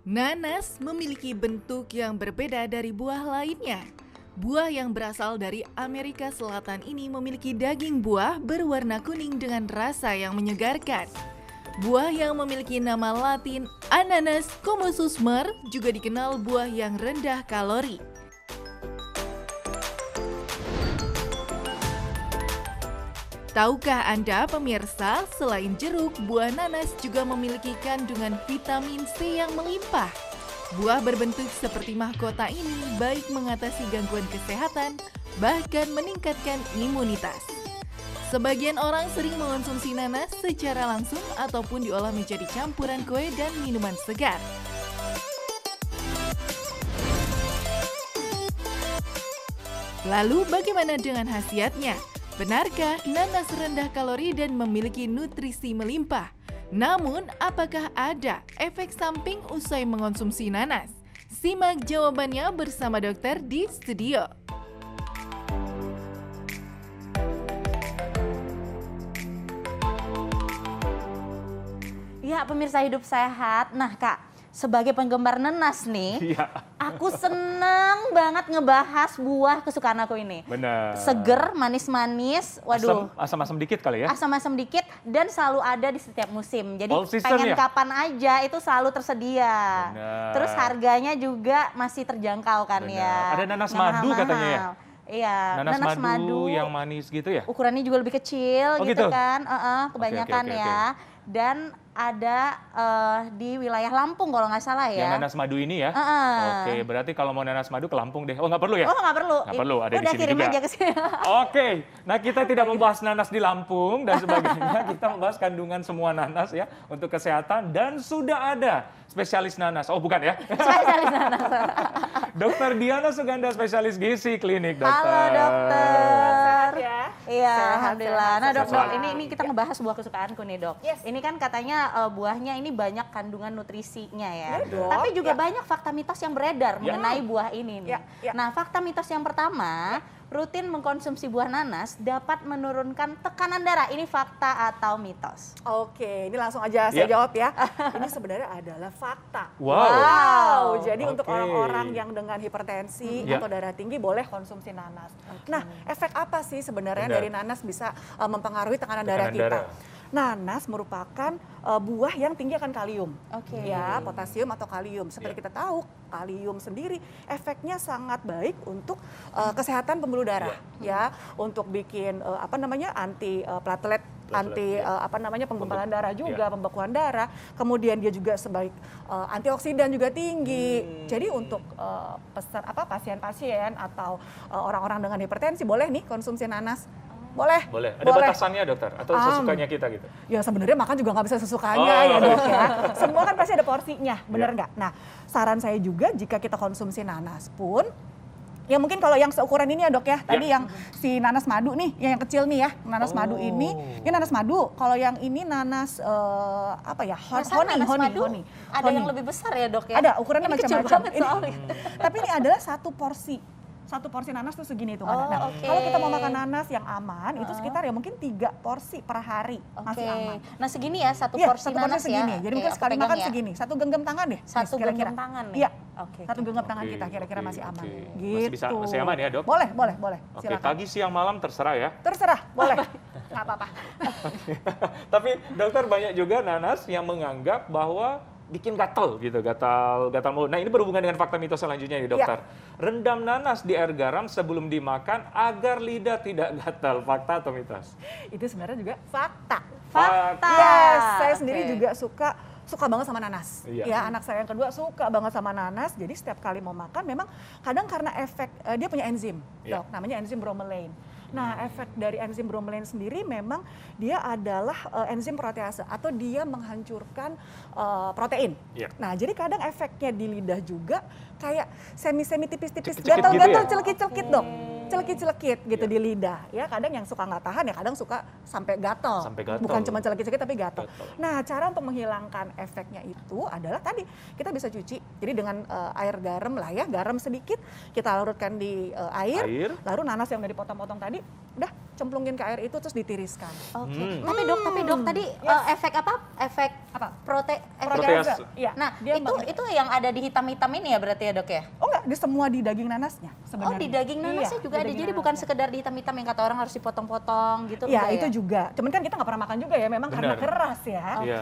Nanas memiliki bentuk yang berbeda dari buah lainnya. Buah yang berasal dari Amerika Selatan ini memiliki daging buah berwarna kuning dengan rasa yang menyegarkan. Buah yang memiliki nama Latin Ananas commususmer juga dikenal buah yang rendah kalori. Tahukah Anda pemirsa, selain jeruk, buah nanas juga memiliki kandungan vitamin C yang melimpah. Buah berbentuk seperti mahkota ini baik mengatasi gangguan kesehatan, bahkan meningkatkan imunitas. Sebagian orang sering mengonsumsi nanas secara langsung ataupun diolah menjadi campuran kue dan minuman segar. Lalu bagaimana dengan khasiatnya? Benarkah nanas rendah kalori dan memiliki nutrisi melimpah? Namun, apakah ada efek samping usai mengonsumsi nanas? Simak jawabannya bersama dokter di studio. Ya, pemirsa Hidup Sehat. Nah, Kak, sebagai penggemar nanas nih, aku seneng banget ngebahas buah kesukaan aku ini. Benar. Seger, manis-manis, waduh. Asam-asam dikit kali ya? Asam-asam dikit dan selalu ada di setiap musim. Jadi All season pengen ya? kapan aja itu selalu tersedia. Benar. Terus harganya juga masih terjangkau kan Benar. ya. Ada nanas Nggak madu katanya ya? mahal-mahal. Iya, Nanas madu yang manis gitu ya? Ukurannya juga lebih kecil Oh, gitu gitu? kan, kebanyakan Oke. ya. Dan ada di wilayah Lampung kalau nggak salah ya. Yang nanas madu ini ya? Oke, berarti kalau mau nanas madu ke Lampung deh. Oh, nggak perlu ya? Oh, nggak perlu. Nggak perlu, ada di Udah sini kirim juga. aja ke sini. Oke, nah kita tidak membahas nanas di Lampung dan sebagainya. Kita membahas kandungan semua nanas ya untuk kesehatan dan sudah ada spesialis nanas. Oh, bukan ya? Spesialis nanas. Dokter Diana Suganda, spesialis gizi klinik, dokter. Halo dokter. Sehat ya? Iya, Sehat, alhamdulillah. sehat, Nah dok, sehat. ini kita ngebahas buah kesukaanku nih dok. Yes. Ini kan katanya buahnya ini banyak kandungan nutrisinya ya. Iya dong. Tapi juga Ya. banyak fakta mitos yang beredar mengenai buah ini nih. Ya, ya. Nah fakta mitos yang pertama, rutin mengkonsumsi buah nanas dapat menurunkan tekanan darah. Ini fakta atau mitos? Oke, ini langsung aja saya Ya. jawab ya. Ini sebenarnya adalah fakta. Wow. Jadi untuk Oke. orang-orang yang dengan hipertensi Ya. atau darah tinggi boleh konsumsi nanas. Nah, efek apa sih sebenarnya Benar. dari nanas bisa mempengaruhi tekanan darah Tekanan kita? darah. Nanas merupakan buah yang tinggi akan kalium. Oke. Ya, potasium atau kalium. Seperti Ya. kita tahu, kalium sendiri efeknya sangat baik untuk kesehatan pembuluh darah, ya, untuk bikin anti platelet, anti penggumpalan darah juga, pembekuan darah. Kemudian dia juga sebaik antioksidan juga tinggi. Jadi untuk pasien-pasien atau orang-orang dengan hipertensi boleh nih konsumsi nanas. Boleh. Boleh. Ada batasannya dokter? Atau sesukanya kita gitu? Ya sebenarnya makan juga nggak bisa sesukanya Oh. ya dok ya. Semua kan pasti ada porsinya, bener Ya. nggak? Nah saran saya juga jika kita konsumsi nanas pun, ya mungkin kalau yang seukuran ini ya dok ya, tadi yang si nanas madu nih, yang kecil nih ya, nanas madu ini nanas madu. Kalau yang ini nanas Masa nanas madu honey. ada yang lebih besar ya dok ya? Ada ukurannya Ini kecil macam-macam. banget soalnya. Tapi ini adalah satu porsi nanas tuh segini tuh. Nah, oke. kalau kita mau makan nanas yang aman, itu sekitar ya mungkin 3 porsi per hari masih Oke. aman. Nah segini ya satu Iya, porsi satu nanas segini. ya. Jadi Oke, mungkin aku sekali pegang makan ya. segini. Satu genggam tangan deh. Satu kira-kira. genggam tangan nih. Iya. Oke. Satu genggam tangan Oke, kita kira-kira oke, masih aman. oke. Gitu. Masih aman ya, Dok? Boleh. Oke, Silakan. pagi, siang, malam terserah ya. Terserah, boleh. Nggak apa-apa. Tapi dokter banyak juga nanas yang menganggap bahwa bikin gatal gitu, gatal mulut. Nah ini berhubungan dengan fakta mitos selanjutnya nih dokter. Rendam nanas di air garam sebelum dimakan agar lidah tidak gatal. Fakta atau mitos? Itu sebenarnya juga fakta. Fakta. Yes, saya Oke. sendiri juga suka banget sama nanas. Iya. Ya, anak saya yang kedua suka banget sama nanas. Jadi setiap kali mau makan memang kadang karena efek dia punya enzim, Iya. dok, namanya enzim bromelain. Nah, efek dari enzim bromelain sendiri memang dia adalah enzim protease atau dia menghancurkan protein. Iya. Nah, jadi kadang efeknya di lidah juga kayak semi-semi tipis-tipis, Cekit-cekit gatal-gatal, gitu ya? celekit-celekit dok. Celekit-celekit gitu Iya. di lidah. Ya, kadang yang suka nggak tahan ya kadang suka sampai gatal. Sampai gatal. Bukan cuma celekit-celekit tapi gatal. Gatal. Nah, cara untuk menghilangkan efeknya itu adalah tadi kita bisa cuci. Jadi dengan air garam lah ya, garam sedikit kita larutkan di air. Lalu nanas yang udah dipotong-potong tadi udah cemplungin ke air itu terus ditiriskan. Oke. Tapi dok tadi efek apa? Efek Apa? Protease. Iya. Nah, dia itu yang ada di hitam-hitam ini ya berarti ya, Dok ya? Oh enggak, di semua di daging nanasnya Oh, sebenarnya. di daging nanasnya Iya, juga di ada. daging Jadi bukan nanasnya. sekedar di hitam-hitam yang kata orang harus dipotong-potong gitu Iya, enggak itu ya? juga. Cuman kan kita nggak pernah makan juga ya, memang karena Benar. keras ya. Iya.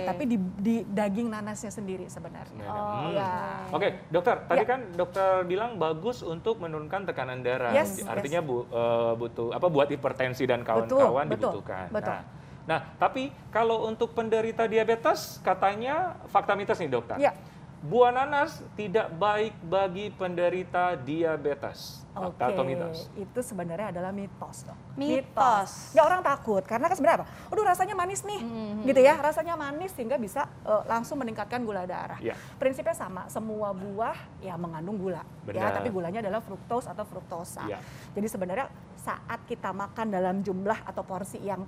Tapi di daging nanasnya sendiri sebenarnya. Oh, iya. Oke, dokter. Tadi Ya. kan dokter bilang bagus untuk menurunkan tekanan darah. Yes, Artinya butuh apa buat hipertensi dan kawan-kawan Betul, dibutuhkan. betul. Nah, tapi kalau untuk penderita diabetes katanya fakta mitos nih dokter. Ya. Buah nanas tidak baik bagi penderita diabetes. Oke, Fakta atau mitos? itu sebenarnya adalah mitos dong. Mitos. Ya orang takut karena kan sebenarnya apa? Aduh rasanya manis nih, gitu ya. Rasanya manis sehingga bisa langsung meningkatkan gula darah. Ya. Prinsipnya sama, semua buah ya mengandung gula, ya. Benar. Tapi gulanya adalah fruktos atau fruktosa. Ya. Jadi sebenarnya saat kita makan dalam jumlah atau porsi yang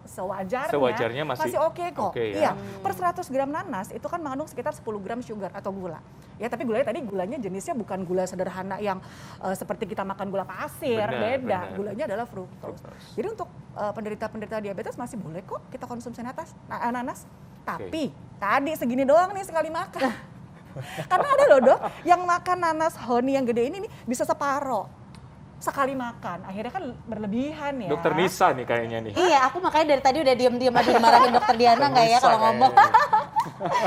sewajarnya, Sewajarnya masih oke kok. oke ya. Iya, per 100 gram nanas itu kan mengandung sekitar 10 gram sugar atau gula. Ya, tapi gulanya jenisnya bukan gula sederhana yang seperti kita makan gula pasir, Benar, beda. benar. Gulanya adalah fruktos. Jadi untuk penderita-penderita diabetes masih boleh kok kita konsumsi nanas. Tapi tadi segini doang nih sekali makan. Karena ada loh dok, yang makan nanas honey yang gede ini nih bisa separoh sekali makan. Akhirnya kan berlebihan ya. Dokter Nisa nih kayaknya nih. Iya, aku makanya dari tadi udah diem-diem aja dimarahin dokter Diana nggak ya Nisa kalau ngomong. kayaknya.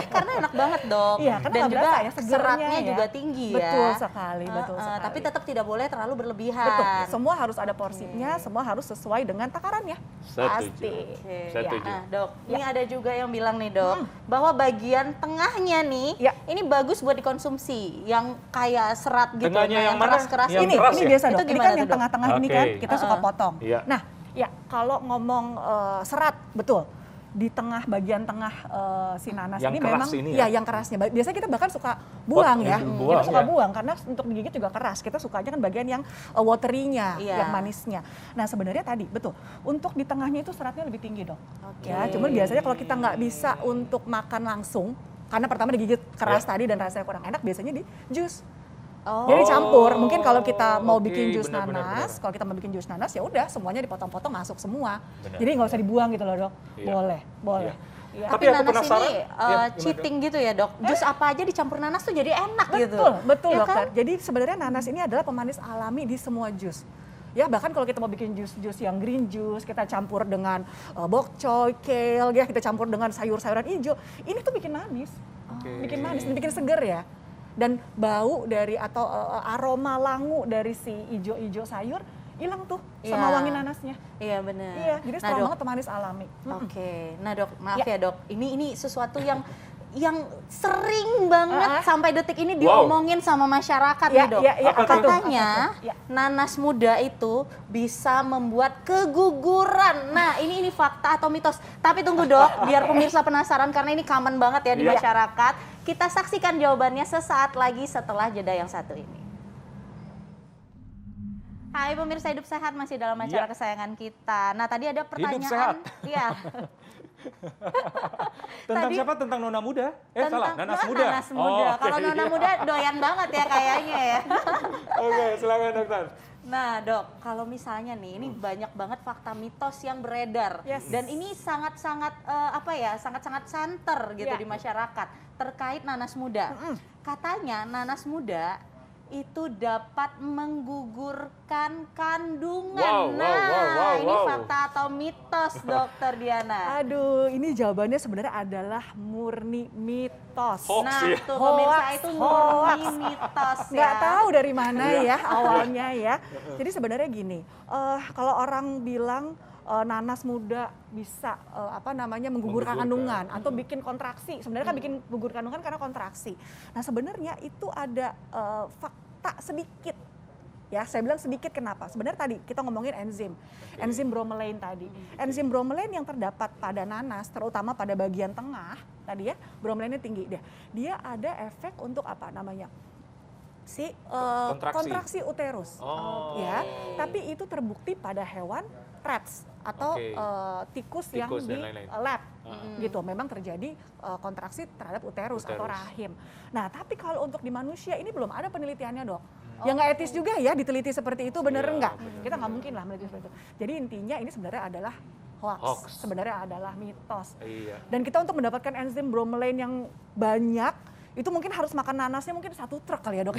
Karena enak banget dok. Iya, karena Dan nggak juga berasa ya, segernya seratnya ya. juga tinggi ya. Betul sekali, betul sekali. Tapi tetap tidak boleh terlalu berlebihan. Betul, semua harus ada porsinya, semua harus sesuai dengan takarannya. Setuju. Pasti. Oke. Setuju. Nah dok, ini ada juga yang bilang nih dok, bahwa bagian tengahnya nih, Ya. ini bagus buat dikonsumsi. Yang kayak serat gitu, Tengahnya nah, yang mana? keras-keras Yang Ini keras ya? biasa Itu dok. Ini gimana kan tuh, yang Dok? tengah-tengah ini Oke. kan kita suka potong. Iya. Nah, ya kalau ngomong serat, betul. Di tengah bagian tengah si nanas Yang ini keras memang ini ya ya? yang kerasnya. Biasanya kita bahkan suka buang ya. buang, Kita suka ya. buang karena untuk digigit juga keras. Kita sukanya kan bagian yang watery-nya, Iya. yang manisnya. Nah, sebenarnya tadi betul. Untuk di tengahnya itu seratnya lebih tinggi, Dok. Oke. Ya, cuman biasanya kalau kita nggak bisa untuk makan langsung karena pertama digigit keras Ya. tadi dan rasanya kurang enak, biasanya di jus. Oh. Jadi campur, mungkin kalau kita mau oke, bikin jus benar, benar, nanas, benar. kalau kita mau bikin jus nanas ya udah semuanya dipotong-potong masuk semua. Benar. Jadi nggak usah dibuang gitu loh dok. Iya. Boleh, boleh. Iya. Ya. Tapi Tapi aku nanas penasaran, ini ya, gimana, cheating gitu ya dok. Jus apa aja dicampur nanas tuh jadi enak gitu. Betul, betul Ya dokter. kan? Jadi sebenarnya nanas ini adalah pemanis alami di semua jus. Ya bahkan kalau kita mau bikin jus-jus yang green juice, kita campur dengan bok choy, kale, ya kita campur dengan sayur-sayuran hijau, ini tuh bikin manis, bikin manis, bikin seger ya. Dan bau dari atau aroma langu dari si hijau-hijau sayur hilang tuh sama Iya. wangi nanasnya. Iya benar. Iya, jadi Nah, strong Dok, banget pemanis alami. Oke, nah dok, maaf Ya. ya dok, ini sesuatu yang sering banget sampai detik ini Wow. diomongin sama masyarakat Ya, nih dok. ya, ya, apa tuh? Katanya Apa tuh? Ya. nanas muda itu bisa membuat keguguran. Nah ini fakta atau mitos? Tapi tunggu dok, biar pemirsa penasaran karena ini common banget ya di Ya. masyarakat. Kita saksikan jawabannya sesaat lagi setelah jeda yang satu ini. Hai pemirsa Hidup Sehat, masih dalam acara Ya. kesayangan kita. Nah tadi ada pertanyaan. Sehat. Iya. Tentang Tadi- siapa? Tentang Nona Muda? Salah, Nanas Muda. Nanas Muda. Oh, oke, Kalau Nona iya. Muda doyan banget ya kayaknya ya. Oke, silakan dokter. Nah dok, kalau misalnya nih, ini banyak banget fakta mitos yang beredar. Yes. Dan ini sangat-sangat sangat-sangat santer gitu Ya. di masyarakat terkait nanas muda. Katanya nanas muda itu dapat menggugurkan kandungan. Ini fakta atau mitos dokter Diana? Aduh, ini jawabannya sebenarnya adalah murni mitos. Hoax Nah, ya. tuh pemirsa Hoax, itu hoax. murni mitos ya. Nggak tahu dari mana ya awalnya ya. Jadi sebenarnya gini, kalau orang bilang nanas muda bisa menggugurkan kandungan atau bikin kontraksi. Sebenarnya kan bikin gugur kandungan karena kontraksi. Nah sebenarnya itu ada fakta sedikit. Ya, saya bilang sedikit kenapa? Sebenarnya tadi kita ngomongin enzim bromelain tadi. Enzim bromelain yang terdapat pada nanas, terutama pada bagian tengah tadi ya, bromelainnya tinggi dia. Dia ada efek untuk apa namanya? Kontraksi uterus. Oh. Ya, tapi itu terbukti pada hewan rats atau Oke. tikus yang Tikus di dan lain-lain. lab gitu. Memang terjadi kontraksi terhadap uterus atau Uterus. rahim. Nah, tapi kalau untuk di manusia ini belum ada penelitiannya, Dok. Ya nggak etis juga ya diteliti seperti itu, bener Iya, nggak? bener. Kita nggak mungkin lah meneliti seperti itu. Jadi intinya ini sebenarnya adalah hoax. Sebenarnya adalah mitos. Iya. Dan kita untuk mendapatkan enzim bromelain yang banyak, itu mungkin harus makan nanasnya mungkin 1 truk kali ya dok.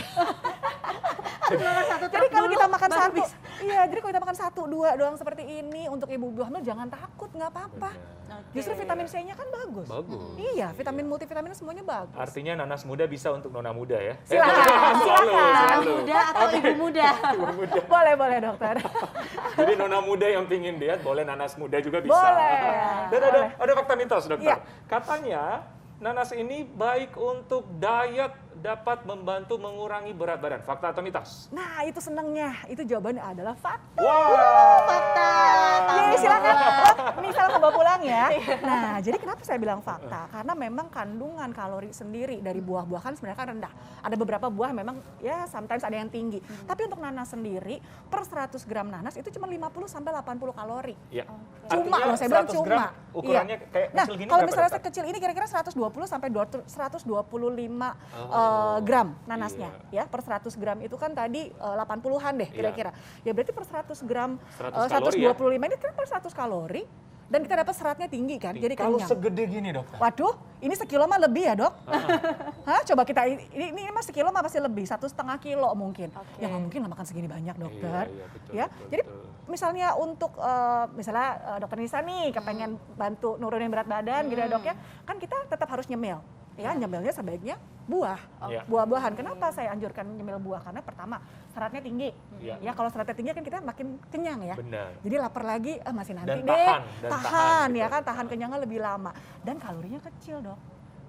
Jadi kalau kita makan baru 1, bisa. iya jadi kalau kita makan 1, 2 doang seperti ini untuk ibu hamil jangan takut, nggak apa-apa. Oke. Justru vitamin C-nya kan bagus. Bagus. Iya, vitamin multivitamin semuanya bagus. Artinya nanas muda bisa untuk nona muda ya? Silakan, Selalu, silakan. Anak selalu. muda atau ibu muda? Ibu muda. Boleh dokter. Jadi nona muda yang pingin diet boleh nanas muda juga bisa. Boleh. Dan ada fakta mitos dokter. Iya. Katanya nanas ini baik untuk diet, dapat membantu mengurangi berat badan. Fakta atau mitos? Nah itu senengnya, itu jawabannya adalah fakta. Wow. Fakta. Yeay, silakan. Nih salam bawa pulang ya. Nah, jadi kenapa saya bilang fakta? Karena memang kandungan kalori sendiri dari buah-buah kan sebenarnya kan rendah. Ada beberapa buah memang ya sometimes ada yang tinggi. Tapi untuk nanas sendiri per 100 gram nanas itu cuma 50 sampai 80 kalori. Ya. Cuma Artinya loh, saya bilang 100 gram cuma. ukurannya Iya. kayak Nah, kecil gini kalau berapa, misalnya dokter? kecil ini kira-kira 120 sampai 125 gram nanasnya ya per 100 gram itu kan tadi 80-an deh kira-kira. Ya berarti per 100 gram 100 kalori 125 ini kan per 100 kalori dan kita dapat seratnya tinggi kan. Jadi Kalau kenyang. segede gini dokter. Waduh, ini sekilo mah lebih ya dok? Hah, coba kita ini mah sekilo mah pasti lebih 1,5 kilo mungkin. Oke. Ya nggak mungkin lah makan segini banyak dokter. Iya, betul, ya, betul, jadi betul. misalnya untuk misalnya dokter Nisa nih kepengen bantu nurunin berat badan gitu ya dok ya, kan kita tetap harus nyemil. Ya, nyemilnya sebaiknya buah, Iya. buah-buahan. Kenapa saya anjurkan nyemil buah? Karena pertama seratnya tinggi. Iya. Ya kalau seratnya tinggi kan kita makin kenyang ya. Benar. Jadi lapar lagi, masih nanti Dan deh. tahan, dan tahan tahan, ya gitu. kan, tahan kenyangnya lebih lama. Dan kalorinya kecil dok.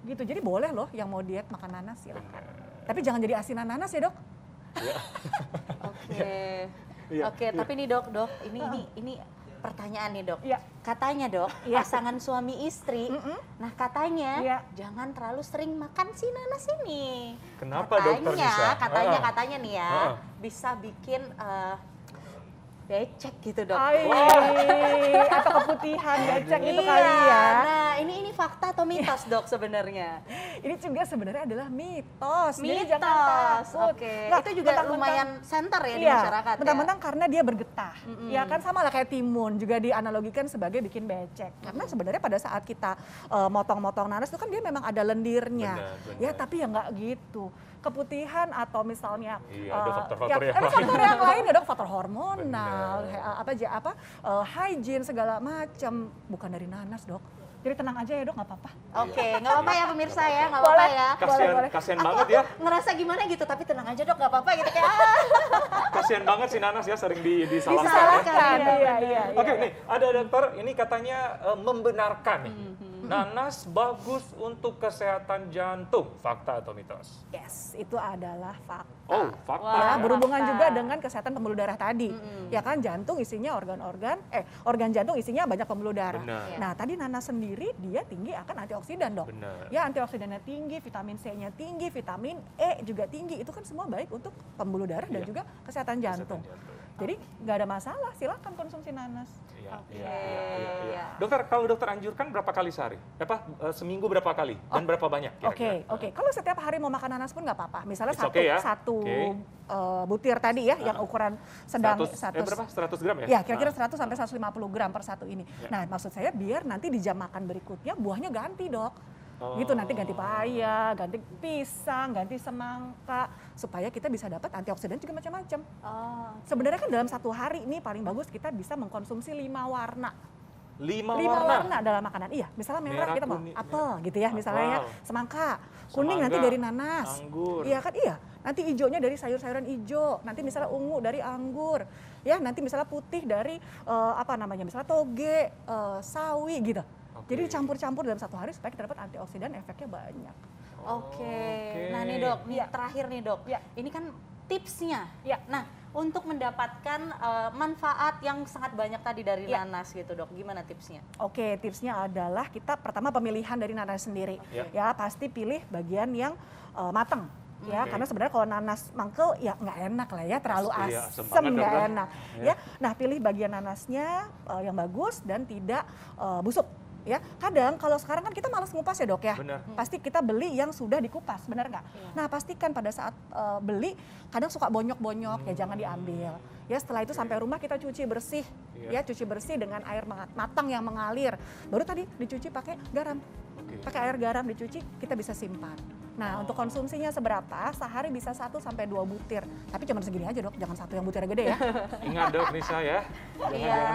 Gitu, jadi boleh loh yang mau diet makan nanas silakan. Tapi jangan jadi asinan nanas ya dok. Oke. Iya, Oke, tapi nih dok, ini pertanyaan nih dok. Iya. Katanya dok, Iya. pasangan suami istri, nah katanya Iya. jangan terlalu sering makan si nanas ini. Kenapa, Dokter Nisa? Katanya nih ya, bisa bikin becek gitu dok. Atau keputihan, becek itu kali ya. Nah ini fakta atau mitos dok sebenarnya? Ini juga sebenarnya adalah mitos. Jadi Mitos, jangan takut. oke. Nah, Itu juga mentang-mentang- lumayan center ya di Iya, masyarakat ya? mentang-mentang karena dia bergetah. Ya kan sama lah kayak timun juga dianalogikan sebagai bikin becek. Karena sebenarnya pada saat kita motong-motong nanas itu kan dia memang ada lendirnya. Benar, benar. Ya tapi ya nggak gitu. Keputihan atau misalnya Iya, ada faktor-faktor yang ada lain. faktor yang lain ya dok, faktor hormonal, Benar. hygiene segala macam, bukan dari nanas dok. Jadi tenang aja ya dok, nggak apa-apa. Oke, nggak apa-apa ya pemirsa ya, nggak apa-apa Boleh. ya. Kasian banget ya. Ngerasa gimana gitu, tapi tenang aja dok, nggak apa-apa gitu kayak Kasian banget si nanas ya sering disalahkan. ya. Disalahkan, Iya, iya. Oke, nih ada dokter ini katanya membenarkan nih. Nanas bagus untuk kesehatan jantung. Fakta atau mitos? Yes, itu adalah fakta. Oh, fakta. Wah, Ya, berhubungan fakta. juga dengan kesehatan pembuluh darah tadi. Ya kan jantung isinya organ jantung isinya banyak pembuluh darah. Benar. Nah, tadi nanas sendiri dia tinggi akan antioksidan dok. Benar. Ya, antioksidannya tinggi, vitamin C-nya tinggi, vitamin E juga tinggi. Itu kan semua baik untuk pembuluh darah dan Iya. juga kesehatan jantung. Jadi nggak ada masalah, silakan konsumsi nanas. Iya, Oke, iya, iya, iya. iya. Dokter, kalau dokter anjurkan berapa kali sehari? Seminggu berapa kali? Dan berapa banyak kira-kira? Oke. Kalau setiap hari mau makan nanas pun nggak apa-apa. Misalnya It's okay ya? satu Oke. butir tadi ya, yang ukuran sedang 100 gram ya? Ya, kira-kira 100 sampai 150 gram per satu ini. Nah, maksud saya biar nanti di jam makan berikutnya buahnya ganti, Dok. Gitu, nanti ganti paya, ganti pisang, ganti semangka, supaya kita bisa dapat antioksidan juga macam-macam. Oh, Sebenarnya kan dalam satu hari ini paling bagus kita bisa mengkonsumsi 5 warna. 5 5 warna? warna dalam makanan. Iya, misalnya merah, Merah, kita mau kuning, apel gitu ya, misalnya ya, apel. semangka. Kuning Semangka, nanti dari nanas. anggur. Iya kan, iya. Nanti hijaunya dari sayur-sayuran hijau, nanti misalnya ungu dari anggur. Ya, nanti misalnya putih dari misalnya toge, sawi gitu. Oke. Jadi dicampur-campur dalam satu hari supaya kita dapat antioksidan, efeknya banyak. Oke. Oke. Nah nih dok, nih Iya. terakhir nih dok. Iya. Ini kan tipsnya. Iya. Nah, untuk mendapatkan manfaat yang sangat banyak tadi dari Iya. nanas gitu dok, gimana tipsnya? Oke, tipsnya adalah kita pertama pemilihan dari nanas sendiri. Ya. Ya, pasti pilih bagian yang matang. Ya, Oke. karena sebenarnya kalau nanas mangkel ya nggak enak lah ya, terlalu Pasti ya, asem, asem banget nggak kan. enak. Ya. Ya, nah pilih bagian nanasnya yang bagus dan tidak busuk. Ya, kadang kalau sekarang kan kita malas ngupas ya dok ya. Benar. Pasti kita beli yang sudah dikupas, benar nggak? Nah pastikan pada saat beli kadang suka bonyok-bonyok ya jangan diambil. Ya setelah itu sampai rumah kita cuci bersih, ya cuci bersih dengan air matang yang mengalir. Baru tadi dicuci pakai garam, pakai air garam dicuci kita bisa simpan. Nah untuk konsumsinya seberapa? Sehari bisa 1 sampai 2 butir. Tapi cuma segini aja dok, jangan satu yang butirnya gede ya. Ingat dok Nisa ya,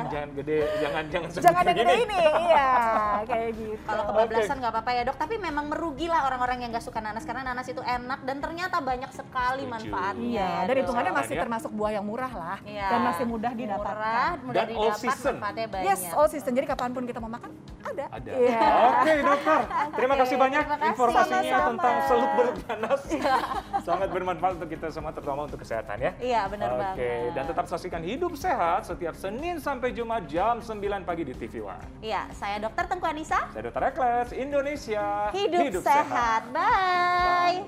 jangan gede, jangan Jangan yang gede ini, iya kayak gitu. Kalau kebablasan nggak apa-apa ya dok, tapi memang merugilah orang-orang yang nggak suka nanas karena nanas itu enak dan ternyata banyak sekali Setuju. manfaatnya. Iya, ya, dan Dok. hitungannya masih Ya. termasuk buah yang murah lah Iya. dan masih mudah didapatkan. Murah, mudah Dan all didapat, season. manfaatnya banyak. Yes, all season. Jadi kapanpun kita mau makan, ada. Ada. Iya. Oke dokter, terima kasih banyak terima kasih. informasinya Sama-sama. tentang seluk-beluk nanas. Sangat bermanfaat untuk kita semua, terutama untuk kesehatan ya. Iya, benar Oke, banget. dan tetap saksikan Hidup Sehat setiap Senin sampai Jumat jam 9 pagi di TV One. Iya, saya Dr. Tengku Anissa. Saya Dr. Ekles, Indonesia. Hidup sehat. Bye.